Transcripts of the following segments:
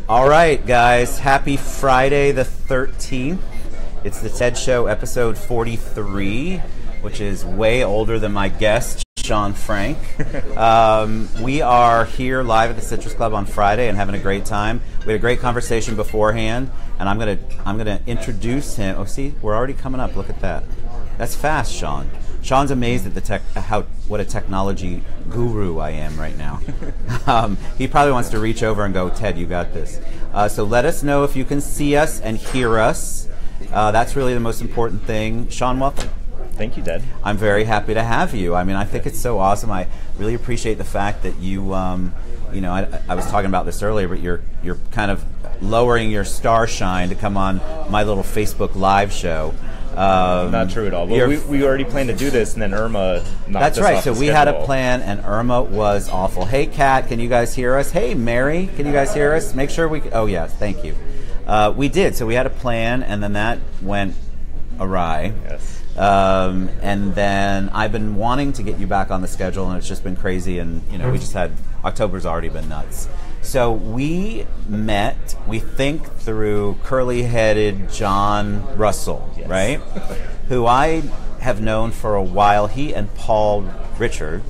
All right, guys. Happy Friday the 13th. It's the TED Show, episode 43, which is way older than my guest, Sean Frank. We are here live at the Citrus Club on Friday and having a great time. We had a great conversation beforehand, and I'm gonna introduce him. Oh, see, we're already coming up. Look at that. That's fast, Sean. Sean's amazed at what a technology guru I am right now. He probably wants to reach over and go, Ted, you got this. So let us know if you can see us and hear us. That's really the most important thing. Sean, welcome. Thank you, Ted. I'm very happy to have you. I mean, I think it's so awesome. I really appreciate the fact that you, you know, I was talking about this earlier, but you're kind of lowering your star shine to come on my little Facebook Live show. Not true at all. Well, we already planned to do this, and then Irma knocked That's us right. off So the we schedule. had a plan, and Irma was awful. Hey, Kat, can you guys hear us? Hey, Mary, can you guys hear us? Make sure we... Oh, yes, thank you. We did. So we had a plan, and then that went awry. Yes. And then I've been wanting to get you back on the schedule, and it's just been crazy, and, you know, we just had... October's already been nuts. So we met, we think, through curly-headed John Russell, Yes. right? Who I have known for a while. He and Paul Richards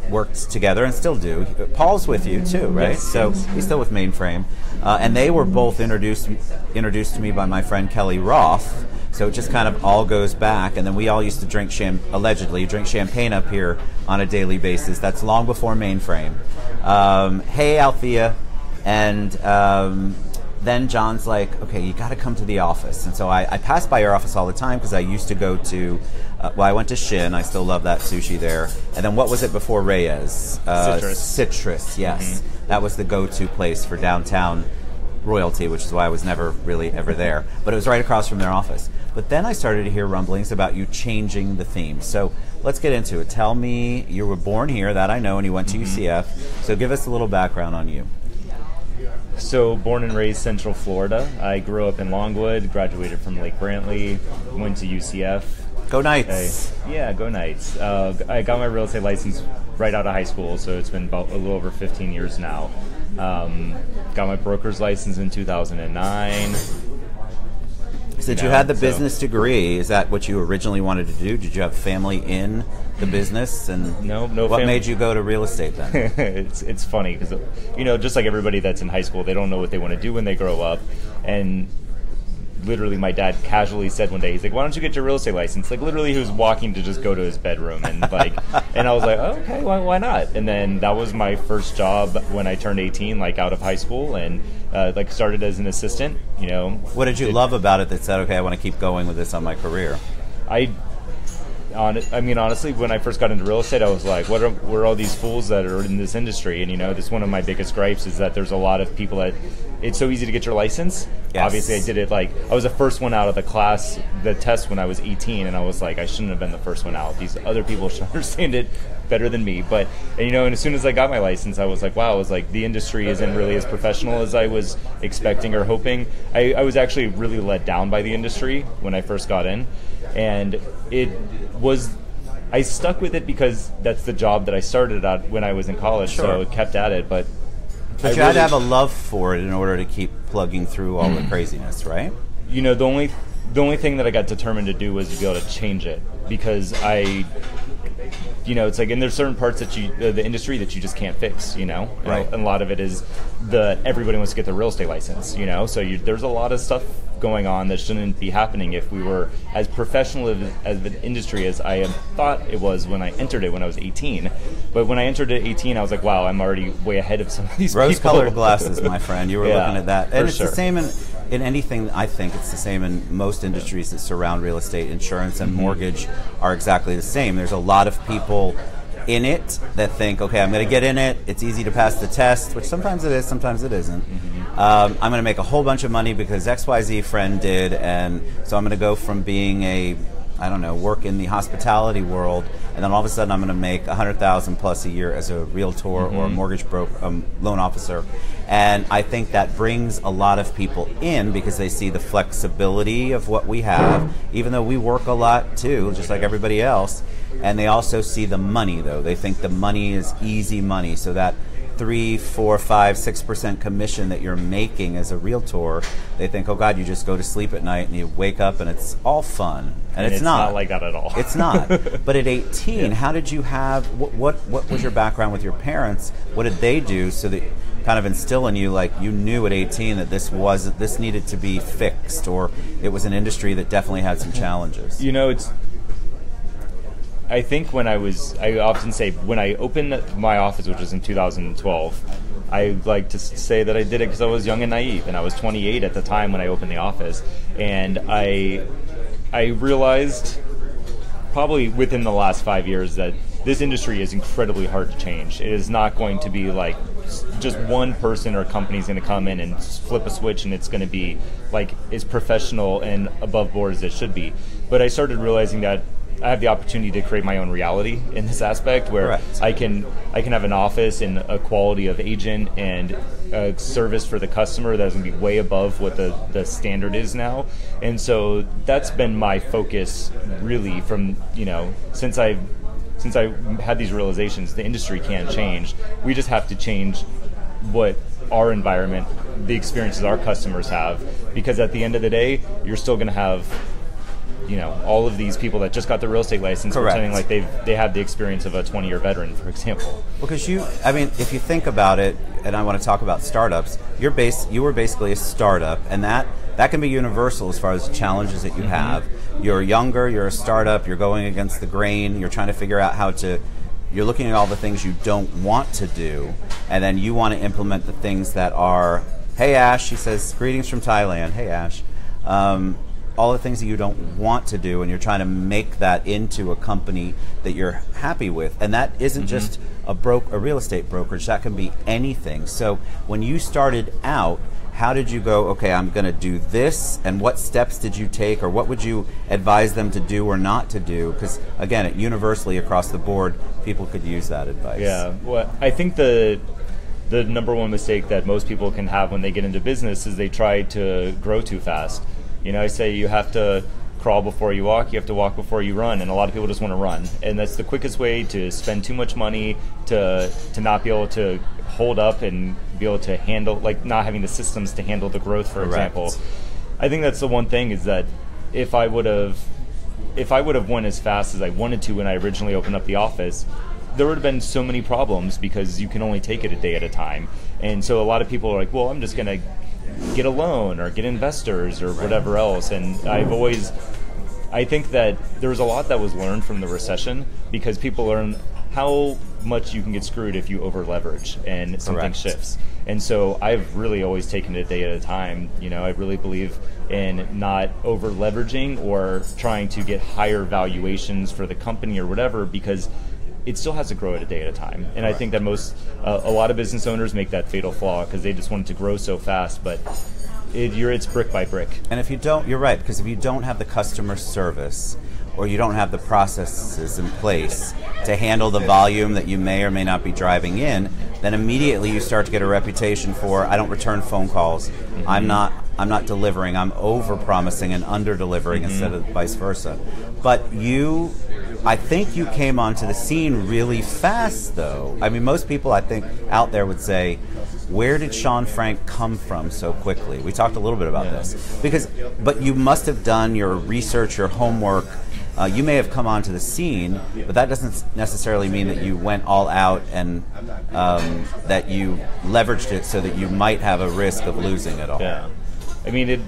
worked together and still do. Paul's with you too, right? Yes. So he's still with Mainframe. And they were both introduced to me by my friend Kelly Roth. So it just kind of all goes back. And then we all used to allegedly drink champagne up here on a daily basis. That's long before Mainframe. Hey, Althea. And then John's like, okay, you got to come to the office. And so I pass by your office all the time because I used to go to, I went to Shin. I still love that sushi there. And then what was it before Reyes? Citrus. Citrus, yes. Mm-hmm. That was the go-to place for downtown royalty, which is why I was never really ever there. But it was right across from their office. But then I started to hear rumblings about you changing the theme. So let's get into it. Tell me, you were born here, that I know, and you went to UCF. So give us a little background on you. So, born and raised Central Florida. I grew up in Longwood, graduated from Lake Brantley, went to UCF. Go Knights. Go Knights. I got my real estate license right out of high school, so it's been about a little over 15 years now. Got my broker's license in 2009. Since you had the business degree, is that what you originally wanted to do? Did you have family in the business? And no. What made you go to real estate then? It's funny because, you know, just like everybody that's in high school, they don't know what they want to do when they grow up. And literally my dad casually said one day, he's like, why don't you get your real estate license? Like literally he was walking to just go to his bedroom and like, and I was like, oh, okay, why not? And then that was my first job when I turned 18, like out of high school, and like started as an assistant, you know. What did you love about it that said, okay, I want to keep going with this on my career? I mean, honestly, when I first got into real estate, I was like, what are all these fools that are in this industry? And, you know, this one of my biggest gripes is that there's a lot of people that it's so easy to get your license. Yes. Obviously, I did it like, I was the first one out of the test when I was 18, and I was like, I shouldn't have been the first one out. These other people should understand it better than me. But, and, you know, and as soon as I got my license, I was like, wow, I was like, the industry isn't really as professional as I was expecting or hoping. I was actually really let down by the industry when I first got in. And I stuck with it because that's the job that I started at when I was in college, Sure. So I kept at it. But you had to have a love for it in order to keep plugging through all the craziness, right? You know, the only thing that I got determined to do was to be able to change it, because you know, it's like, and there's certain parts that the industry that you just can't fix, you know? Right. And a lot of it is everybody wants to get their real estate license, you know? So there's a lot of stuff going on that shouldn't be happening if we were as professional as an industry as I thought it was when I entered it when I was 18. But when I entered at 18, I was like, wow, I'm already way ahead of some of these Rose-colored glasses, my friend. You were looking at that. And it's sure. the same in anything. I think it's the same in most industries that surround real estate. Insurance and mortgage are exactly the same. There's a lot of people in it that think, okay, I'm going to get in it. It's easy to pass the test, which sometimes it is, sometimes it isn't. I'm going to make a whole bunch of money because XYZ friend did, and so I'm going to go from being work in the hospitality world, and then all of a sudden I'm going to make $100,000 plus a year as a realtor or a mortgage loan officer. And I think that brings a lot of people in because they see the flexibility of what we have, even though we work a lot too, just like everybody else. And they also see the money, though. They think the money is easy money, so that 3, 4, 5, 6% commission that you're making as a realtor, they think, oh God, you just go to sleep at night and you wake up and it's all fun. And it's not like that at all. It's not. But at 18, how did you have, what was your background with your parents? What did they do so that kind of instill in you, like you knew at 18 that this needed to be fixed, or it was an industry that definitely had some challenges? I think I often say when I opened my office, which was in 2012, I like to say that I did it because I was young and naive, and I was 28 at the time when I opened the office, and I realized probably within the last 5 years that this industry is incredibly hard to change. It is not going to be like just one person or company is going to come in and flip a switch and it's going to be like as professional and above board as it should be. But I started realizing that I have the opportunity to create my own reality in this aspect, where Correct. I can have an office and a quality of agent and a service for the customer that's going to be way above what the standard is now. And so that's been my focus really from, since I had these realizations. The industry can't change. We just have to change what our environment, the experiences our customers have, because at the end of the day, you're still going to have all of these people that just got their real estate license pretending like they have the experience of a 20-year veteran, for example. Because if you think about it, and I want to talk about startups, you were basically a startup, and that can be universal as far as challenges that you have. You're younger, you're a startup, you're going against the grain, you're trying to figure out you're looking at all the things you don't want to do, and then you want to implement the things that are, hey Ash, he says, greetings from Thailand, hey Ash. All the things that you don't want to do, and you're trying to make that into a company that you're happy with. And that isn't just a real estate brokerage, that can be anything. So when you started out, how did you go, okay, I'm going to do this, and what steps did you take, or what would you advise them to do or not to do? Because again, universally across the board, people could use that advice. Yeah, well, I think the number one mistake that most people can have when they get into business is they try to grow too fast. I say you have to crawl before you walk, you have to walk before you run, and a lot of people just want to run. And that's the quickest way to spend too much money, to not be able to hold up and be able to handle, like not having the systems to handle the growth, for example. I think that's the one thing, is that if I would have went as fast as I wanted to when I originally opened up the office, there would have been so many problems because you can only take it a day at a time. And so a lot of people are like, well, I'm just going to get a loan or get investors or whatever else. And I think that there was a lot that was learned from the recession, because people learn how much you can get screwed if you over leverage and something shifts. And so I've really always taken it a day at a time. I really believe in not over leveraging or trying to get higher valuations for the company or whatever, because it still has to grow at a day at a time. And I think that a lot of business owners make that fatal flaw because they just want it to grow so fast, but it's brick by brick. And if you don't, you're right, because if you don't have the customer service, or you don't have the processes in place to handle the volume that you may or may not be driving in, then immediately you start to get a reputation for, I don't return phone calls, I'm not delivering, I'm over-promising and under-delivering instead of vice versa. But I think you came onto the scene really fast, though. I mean, most people, I think, out there would say, where did Sean Frank come from so quickly? We talked a little bit about this. But you must have done your research, your homework. You may have come onto the scene, but that doesn't necessarily mean that you went all out and that you leveraged it so that you might have a risk of losing it all. Yeah. I mean,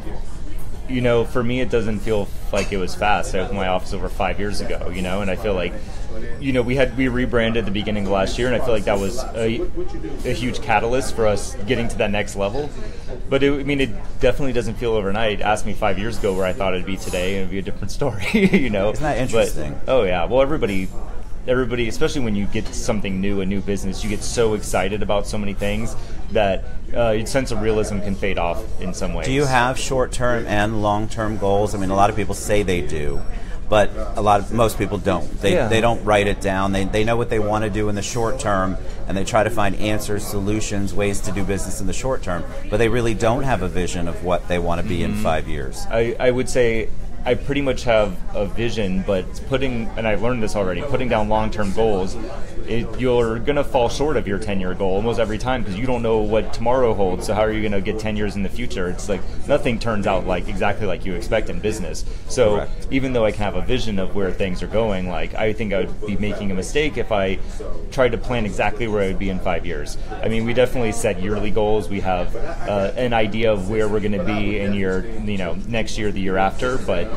for me, it doesn't feel like it was fast. I opened my office over 5 years ago, and I feel like, we rebranded at the beginning of last year, and I feel like that was a huge catalyst for us getting to that next level. But it definitely doesn't feel overnight. Ask me 5 years ago where I thought it'd be today, and it'd be a different story, Isn't that interesting? But, oh yeah, well, everybody, especially when you get something new, a new business, you get so excited about so many things that your sense of realism can fade off in some ways. Do you have short-term and long-term goals? I mean, a lot of people say they do, but most people don't. They don't write it down. They know what they want to do in the short term, and they try to find answers, solutions, ways to do business in the short term, but they really don't have a vision of what they want to be in 5 years. I would say I pretty much have a vision, but and I learned this already, putting down long-term goals, you're going to fall short of your 10-year goal almost every time because you don't know what tomorrow holds. So how are you going to get 10 years in the future? It's like nothing turns out like exactly like you expect in business. So Correct. Even though I can have a vision of where things are going, like I think I would be making a mistake if I tried to plan exactly where I would be in 5 years. I mean, we definitely set yearly goals. We have an idea of where we're going to be in next year, the year after, but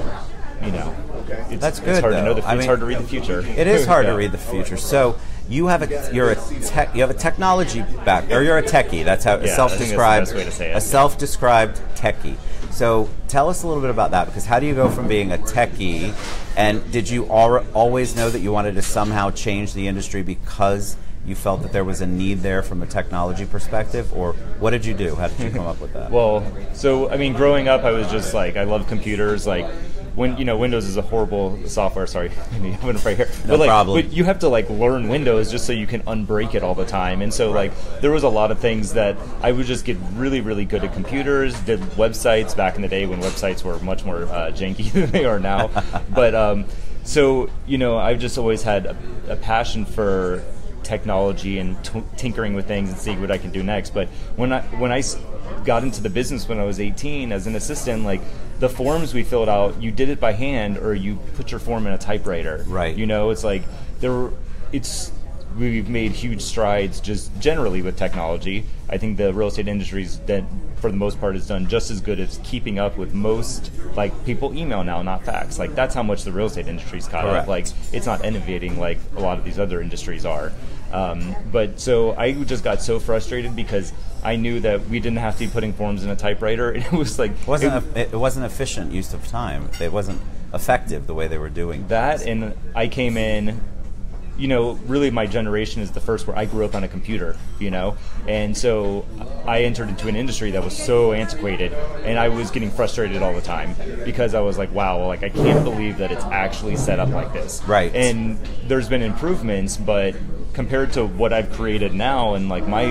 That's good. It's hard though. to know. It's hard to read the future. It is hard Yeah. to read the future. So you have you have a technology or you're a techie. That's how self-described. I think that's the best way to say it. A self-described techie. So tell us a little bit about that, because how do you go from being a techie, and did you always know that you wanted to somehow change the industry because you felt that there was a need there from a technology perspective, or what did you do? How did you come up with that? Well, so I mean, growing up, I was just like, I love computers. Like, when Windows is a horrible software. Sorry, I'm right here. No problem. But you have to learn Windows just so you can unbreak it all the time. And so there was a lot of things that I would just get really, really good at computers. Did websites back in the day when websites were much more janky than they are now. But so I've just always had a passion for technology and tinkering with things and seeing what I can do next. But when I got into the business when I was 18 as an assistant, the forms we filled out, you did it by hand or you put your form in a typewriter. Right. It's we've made huge strides just generally with technology. I think the real estate industry that for the most part is done just as good as keeping up with most, people email now, not fax. That's how much the real estate industry's caught up. It's not innovating like a lot of these other industries are. But so I just got so frustrated because I knew that we didn't have to be putting forms in a typewriter. And it was it wasn't efficient use of time. It wasn't effective the way they were doing that. things. And I came in, really my generation is the first where I grew up on a computer, and so I entered into an industry that was so antiquated, and I was getting frustrated all the time because I was like, wow, I can't believe that it's actually set up like this. Right. And there's been improvements, but compared to what I've created now and my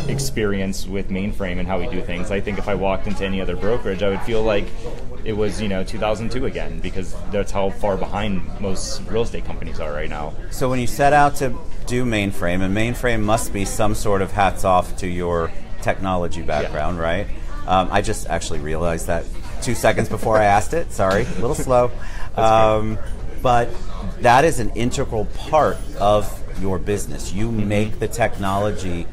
experience with mainframe and how we do things, I think if I walked into any other brokerage, I would feel like it was 2002 again, because that's how far behind most real estate companies are right now. So when you set out to do mainframe, and mainframe must be some sort of hats off to your technology background, yeah. Right? I just actually realized that 2 seconds before I asked it. Sorry, a little slow. But that is an integral part of your business. You make the technology.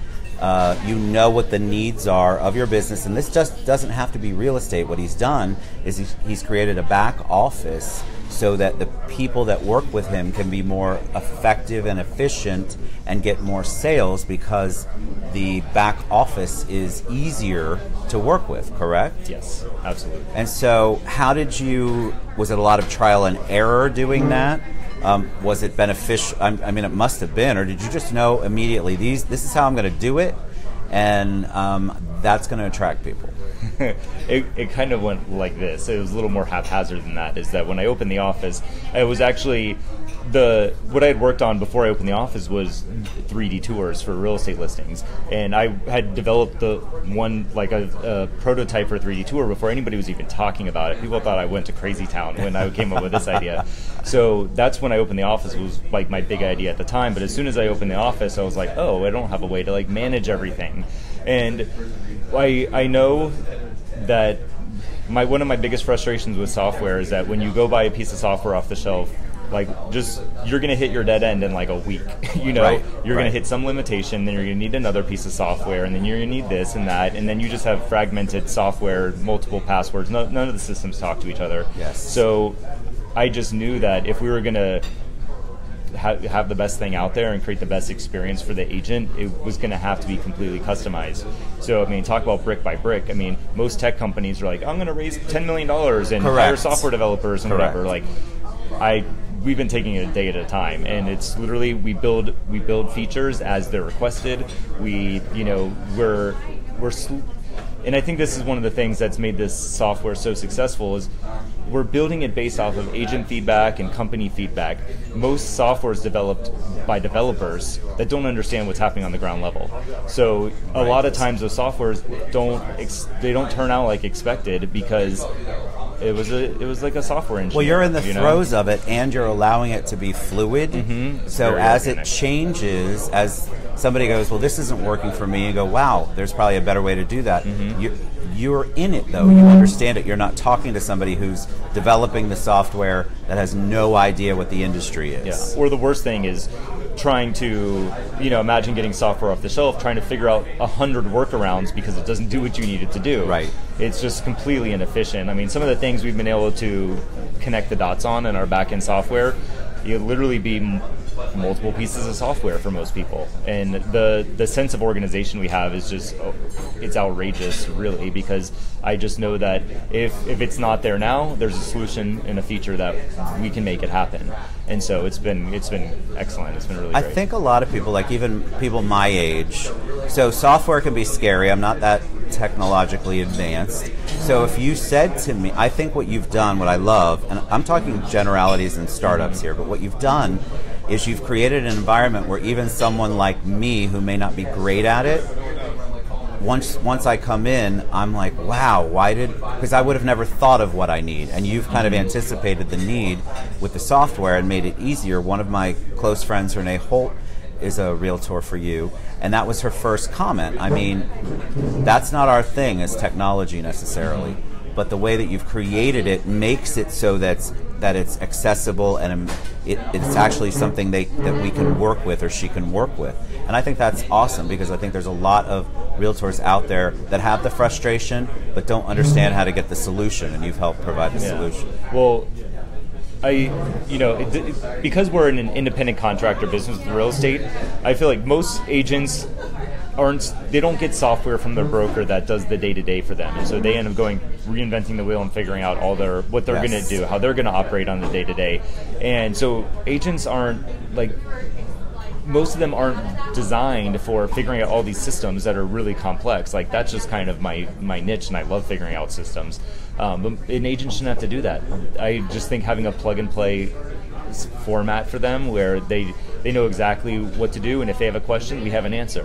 You know what the needs are of your business, and this just doesn't have to be real estate. What he's done is he's created a back office so that the people that work with him can be more effective and efficient and get more sales because the back office is easier to work with, correct? Yes, absolutely. And so was it a lot of trial and error doing that? Was it beneficial? I mean, it must have been, or did you just know immediately, this is how I'm going to do it, and that's going to attract people? It kind of went like this. It was a little more haphazard than that, is that when I opened the office, I was actually, what I had worked on before I opened the office was 3D tours for real estate listings, and I had developed a prototype for a 3D tour before anybody was even talking about it. People thought I went to crazy town when I came up with this idea. So that's when I opened the office. It was my big idea at the time. But as soon as I opened the office, I was like, oh, I don't have a way to manage everything. And I know that one of my biggest frustrations with software is that when you go buy a piece of software off the shelf, you're going to hit your dead end in a week. Right. You're going to hit some limitation, then you're going to need another piece of software, and then you're going to need this and that, and then you just have fragmented software, multiple passwords. None of the systems talk to each other. Yes. So I just knew that if we were going to have the best thing out there and create the best experience for the agent, it was going to have to be completely customized. So, I mean, talk about brick by brick. I mean, most tech companies are like, I'm going to raise $10 million and hire software developers and whatever. We've been taking it a day at a time, and it's literally we build features as they're requested. And I think this is one of the things that's made this software so successful is we're building it based off of agent feedback and company feedback. Most software is developed by developers that don't understand what's happening on the ground level. So a lot of times those softwares don't turn out like expected because It was like a software engineer. Well, you're in the throes of it, and you're allowing it to be fluid. So as organic. it changes, as somebody goes, well, this isn't working for me, and go, wow, there's probably a better way to do that. You're in it, though. You understand it. You're not talking to somebody who's developing the software that has no idea what the industry is. Yeah. Or the worst thing is trying to, imagine getting software off the shelf, trying to figure out 100 workarounds because it doesn't do what you need it to do. Right. It's just completely inefficient. I mean, some of the things we've been able to connect the dots on in our back-end software, you literally be multiple pieces of software for most people. And the sense of organization we have is just, it's outrageous, really, because I just know that if it's not there now, there's a solution and a feature that we can make it happen. And so it's been excellent. It's been really great. I think a lot of people, like even people my age, so software can be scary. I'm not that technologically advanced. So if you said to me, I think what you've done, what I love, and I'm talking generalities and startups here, but what you've done is you've created an environment where even someone like me who may not be great at it, once I come in, I'm like, wow, because I would have never thought of what I need. And you've kind of anticipated the need with the software and made it easier. One of my close friends, Renee Holt, is a realtor for you, and that was her first comment. I mean, that's not our thing as technology necessarily, but the way that you've created it makes it so that it's accessible and it's actually something that we can work with or she can work with. And I think that's awesome, because I think there's a lot of realtors out there that have the frustration but don't understand how to get the solution, and you've helped provide the solution. Well, because we're in an independent contractor business with real estate, I feel like most agents they don't get software from their broker that does the day-to-day for them, and so they end up reinventing the wheel and figuring out what they're going to do, how they're going to operate on the day-to-day. And so agents most of them aren't designed for figuring out all these systems that are really complex. Like, that's just kind of my niche, and I love figuring out systems. But an agent shouldn't have to do that. I just think having a plug-and-play format for them where they know exactly what to do, and if they have a question, we have an answer.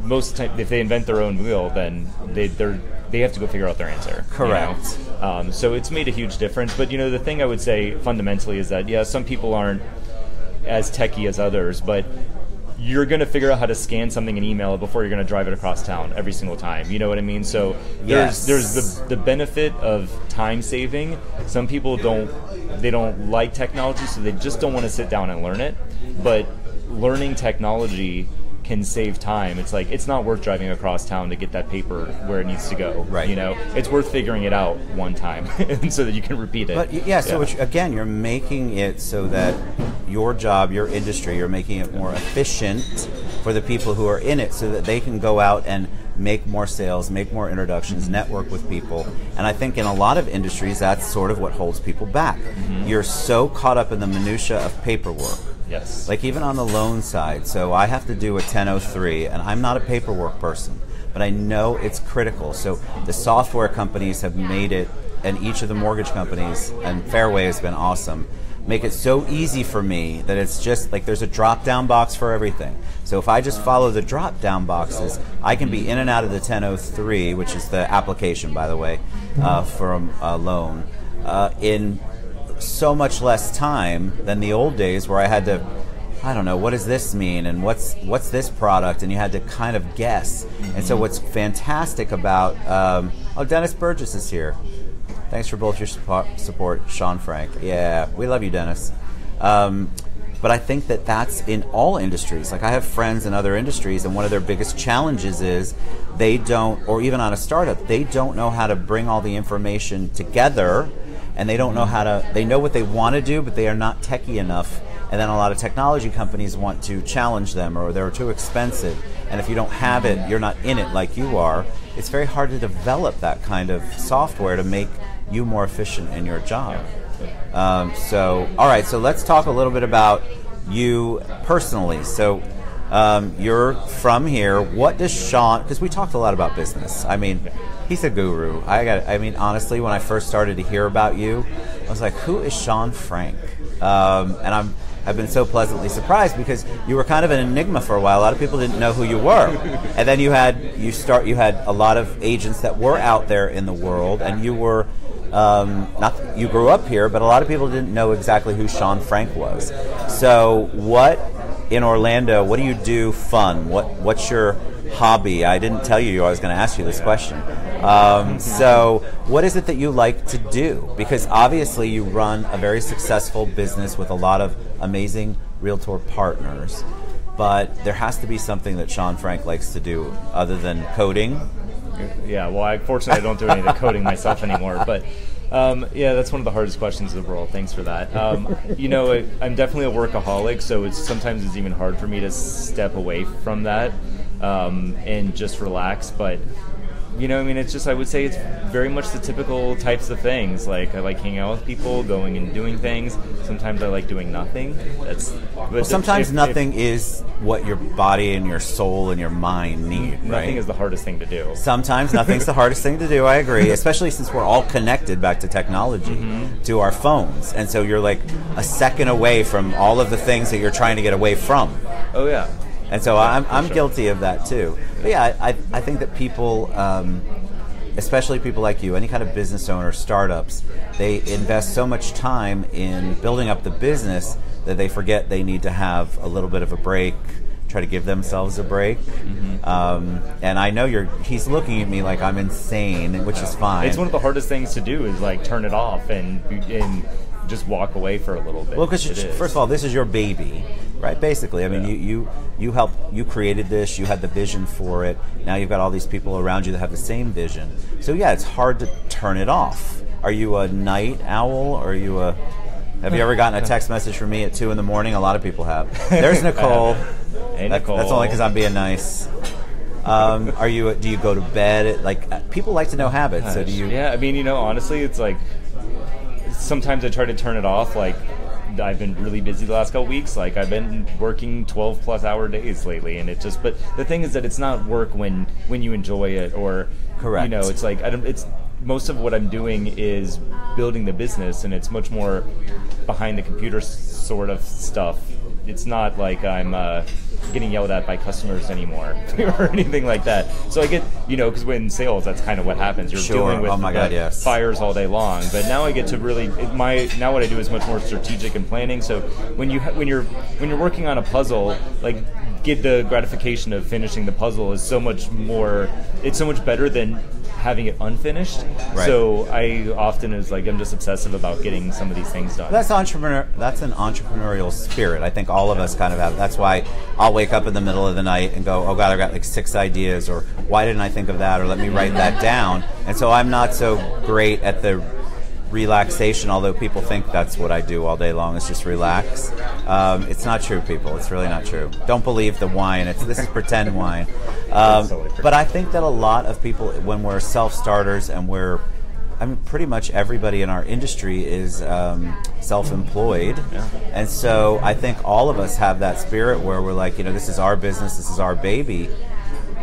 Most of the time, if they invent their own wheel, then they have to go figure out their answer. Correct. So it's made a huge difference. But the thing I would say fundamentally is that some people aren't as techy as others, but you're going to figure out how to scan something and email it before you're going to drive it across town every single time. You know what I mean? So there's the benefit of time saving. Some people don't like technology, so they just don't want to sit down and learn it. But learning technology can save time. It's like, it's not worth driving across town to get that paper where it needs to go. Right. It's worth figuring it out one time so that you can repeat it. But so again, you're making it so that your job, your industry, you're making it more efficient for the people who are in it, so that they can go out and make more sales, make more introductions, network with people. And I think in a lot of industries, that's sort of what holds people back. You're so caught up in the minutia of paperwork. Yes. Like even on the loan side, so I have to do a 1003, and I'm not a paperwork person, but I know it's critical. So the software companies have made it, and each of the mortgage companies, and Fairway has been awesome, make it so easy for me that it's just like there's a drop-down box for everything. So if I just follow the drop-down boxes, I can be in and out of the 1003, which is the application, by the way, for a loan, in so much less time than the old days where I had to, I don't know, what does this mean, and what's this product, and you had to kind of guess. And so what's fantastic about, Dennis Burgess is here. Thanks for both your support, Sean Frank. Yeah, we love you, Dennis. But I think that's in all industries. Like, I have friends in other industries, and one of their biggest challenges is they don't, or even on a startup, they don't know how to bring all the information together, and they don't know they know what they want to do, but they are not techie enough. And then a lot of technology companies want to challenge them, or they're too expensive. And if you don't have it, you're not in it like you are. It's very hard to develop that kind of software to make you more efficient in your job. All right, so let's talk a little bit about you personally. So you're from here. What does Sean, because we talked a lot about business. I mean, he's a guru. Honestly, when I first started to hear about you, I was like, who is Sean Frank? And I've been so pleasantly surprised, because you were kind of an enigma for a while. A lot of people didn't know who you were. And then you had a lot of agents that were out there in the world, and you were not you grew up here, but a lot of people didn't know exactly who Sean Frank was. So what in Orlando, what do you do fun? What's your hobby? I didn't tell you I was going to ask you this question. So what is it that you like to do? Because obviously you run a very successful business with a lot of amazing realtor partners, but there has to be something that Sean Frank likes to do other than coding. Yeah, well, fortunately I don't do any of the coding myself anymore, but yeah, that's one of the hardest questions overall. Thanks for that. I'm definitely a workaholic, so sometimes it's even hard for me to step away from that and just relax. But it's just, I would say it's very much the typical types of things. Like, I like hanging out with people, going and doing things. Sometimes I like doing nothing. Sometimes nothing is what your body and your soul and your mind need, right? Nothing is the hardest thing to do. Sometimes nothing's the hardest thing to do, I agree, especially since we're all connected back to technology, to our phones. And so you're like a second away from all of the things that you're trying to get away from. Oh, yeah. And so I'm guilty of that too. But yeah, I think that people, especially people like you, any kind of business owner, startups, they invest so much time in building up the business that they forget they need to have a little bit of a break, try to give themselves a break. And I know he's looking at me like I'm insane, which is fine. It's one of the hardest things to do is like turn it off and just walk away for a little bit. Well, because first of all, this is your baby, right? Basically, I mean, you helped, you created this, you had the vision for it. Now you've got all these people around you that have the same vision. So yeah, it's hard to turn it off. Are you a night owl, or have you ever gotten a text message from me at 2 a.m? A lot of people have. There's Nicole. Hey, Nicole. That's only because I'm being nice. Do you go to bed? People like to know habits. So do you? Yeah, I mean, honestly, it's like sometimes I try to turn it off. Like, I've been really busy the last couple weeks. Like, I've been working 12+ hour days lately, and but the thing is that it's not work when you enjoy it, or correct. It's like it's most of what I'm doing is building the business, and it's much more behind the computer sort of stuff. It's not like I'm getting yelled at by customers anymore or anything like that. So I get, because in sales, that's kind of what happens. You're dealing with fires all day long. But now I get to really, now what I do is much more strategic and planning. So when you're working on a puzzle, like, get the gratification of finishing the puzzle is so much more. It's so much better than having it unfinished. Right. So I often I'm just obsessive about getting some of these things done. That's an entrepreneurial spirit. I think all of us kind of have. That's why I'll wake up in the middle of the night and go, oh God, I've got like 6 ideas, or why didn't I think of that, or let me write that down. And so I'm not so great at the relaxation, although people think that's what I do all day long, is just relax. It's not true, people. It's really not true. Don't believe the wine. This is pretend wine. But I think that a lot of people, when we're self-starters, and pretty much everybody in our industry is self-employed. Yeah. And so I think all of us have that spirit where we're like, this is our business, this is our baby.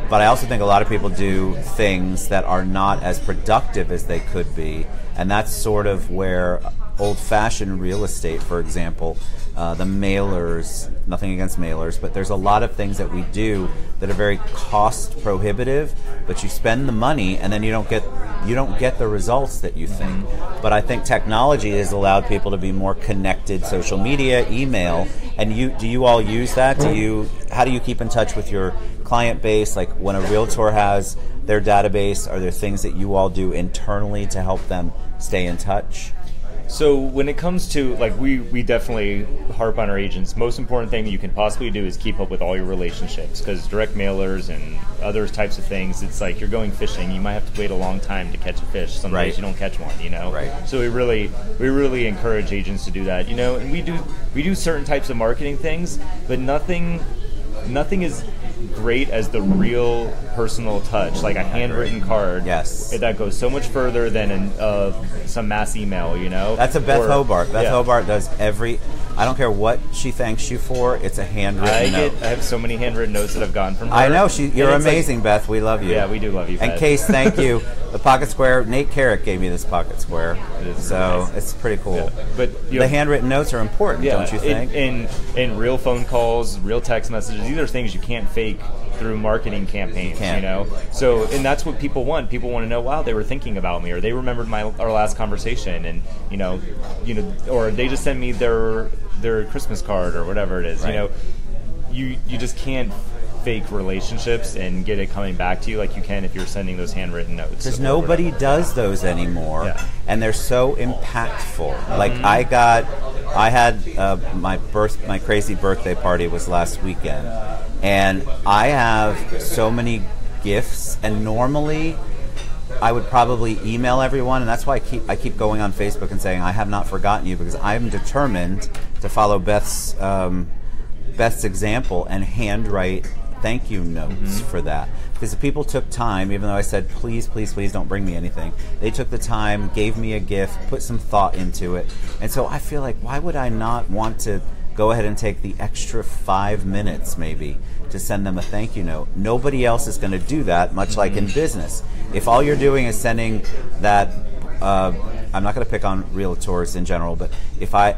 But I also think a lot of people do things that are not as productive as they could be. And that's sort of where old-fashioned real estate, for example, the mailers, nothing against mailers, but there's a lot of things that we do that are very cost prohibitive, but you spend the money and then you don't get the results that you think. But I think technology has allowed people to be more connected, social media, email, and do you all use that? How do you keep in touch with your client base? Like, when a realtor has their database, are there things that you all do internally to help them stay in touch? So when it comes to, we definitely harp on our agents. Most important thing that you can possibly do is keep up with all your relationships, because direct mailers and other types of things, it's like you're going fishing. You might have to wait a long time to catch a fish. Some days you don't catch one, Right. So we really encourage agents to do that, and we do certain types of marketing things, but nothing is great as the real personal touch, like a handwritten card. Yes, that goes so much further than some mass email. That's a Beth Hobart. Beth Hobart does I don't care what she thanks you for. It's a handwritten note. I have so many handwritten notes that I've gotten from her. I know you're amazing, Beth. We love you. Yeah, we do love you. And Case, thank you. The pocket square. Nate Carrick gave me this pocket square, so nice. It's pretty cool. Yeah. But the handwritten notes are important, don't you think? In real phone calls, real text messages, these are things you can't fake through marketing campaigns, you know. So, and that's what people want. People want to know, wow, they were thinking about me, or they remembered our last conversation, and you know, or they just sent me their Christmas card or whatever it is. Right. You know, you just can't fake relationships and get it coming back to you like you can if you're sending those handwritten notes. Because nobody does those anymore, and they're so impactful. Like I had my crazy birthday party was last weekend, and I have so many gifts, and normally I would probably email everyone, and that's why I keep going on Facebook and saying I have not forgotten you, because I'm determined to follow Beth's example and handwrite thank you notes for that. Because the people took time, even though I said, please, please, please don't bring me anything. They took the time, gave me a gift, put some thought into it. And so I feel like, why would I not want to go ahead and take the extra 5 minutes maybe to send them a thank you note? Nobody else is going to do that, much like in business. If all you're doing is sending that, I'm not going to pick on realtors in general, but if I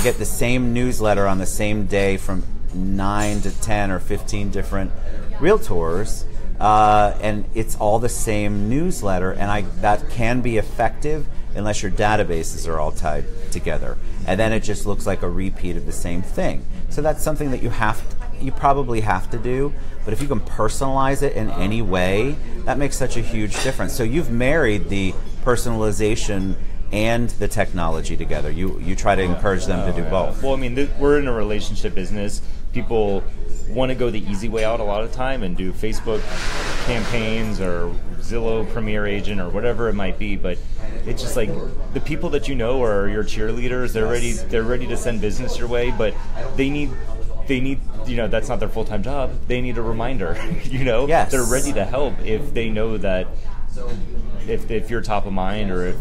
get the same newsletter on the same day from 9 to 10 or 15 different realtors, and it's all the same newsletter, and that can be effective unless your databases are all tied together, and then it just looks like a repeat of the same thing. So that's something that you probably have to do, but if you can personalize it in any way, that makes such a huge difference. So you've married the personalization and the technology together. You try to encourage them to do both. Well, I mean, we're in a relationship business. People want to go the easy way out a lot of time and do Facebook campaigns or Zillow Premier Agent or whatever it might be, but it's just like the people that you know are your cheerleaders. They're ready to send business your way, but they need that's not their full-time job. They need a reminder. Yes. They're ready to help if they know that if you're top of mind, or if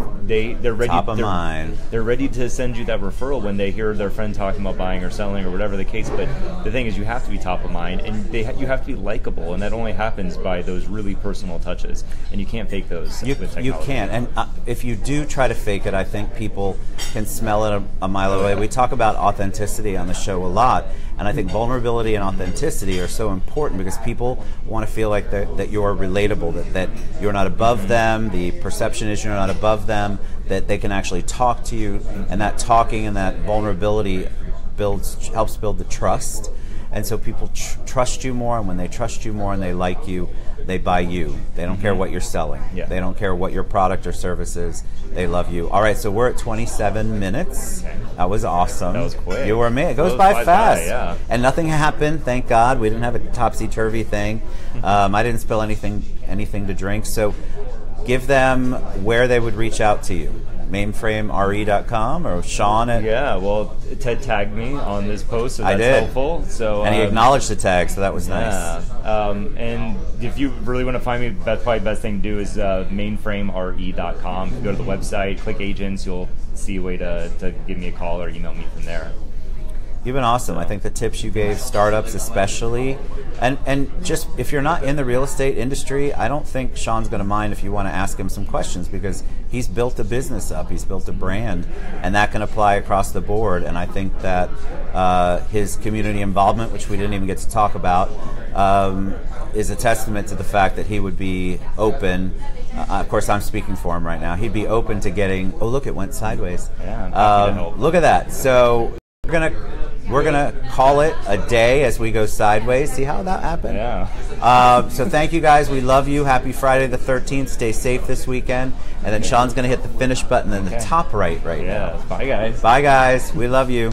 they're ready mind. They're ready to send you that referral when they hear their friend talking about buying or selling or whatever the case. But the thing is, you have to be top of mind, and you have to be likable, and that only happens by those really personal touches, and you can't fake those with technology. You can't, and if you do try to fake it, I think people can smell it a mile away. We talk about authenticity on the show a lot, and I think vulnerability and authenticity are so important because people want to feel like that you're relatable, that you're not above them. The perception is you're not above them, that they can actually talk to you, and that talking and that vulnerability helps build the trust. And so people trust you more, and when they trust you more and they like you, they buy you. They don't care what you're selling. Yeah. They don't care what your product or service is. They love you. All right, so we're at 27 minutes. That was awesome. That was quick. You were me. It goes by fast. Yeah. And nothing happened, thank God. We didn't have a topsy-turvy thing. I didn't spill anything to drink. So give them where they would reach out to you. mainframere.com or Sean at... Yeah, well, Ted tagged me on this post, so that's helpful. So, and he acknowledged the tag, so that was nice. And if you really want to find me, that's probably the best thing to do is mainframere.com. Go to the website, click agents, you'll see a way to give me a call or email me from there. You've been awesome. I think the tips you gave, startups especially, and just if you're not in the real estate industry, I don't think Sean's going to mind if you want to ask him some questions, because he's built a business up, he's built a brand, and that can apply across the board. And I think that his community involvement, which we didn't even get to talk about, is a testament to the fact that he would be open. Of course, I'm speaking for him right now. He'd be open to getting... Oh, look, it went sideways. Yeah, I'm happy to help. Look at that. So we're gonna call it a day as we go sideways. See how that happened? Yeah. So thank you guys. We love you. Happy Friday the 13th. Stay safe this weekend. And then Sean's gonna hit the finish button in the top right now. Bye, guys. Bye, guys. We love you.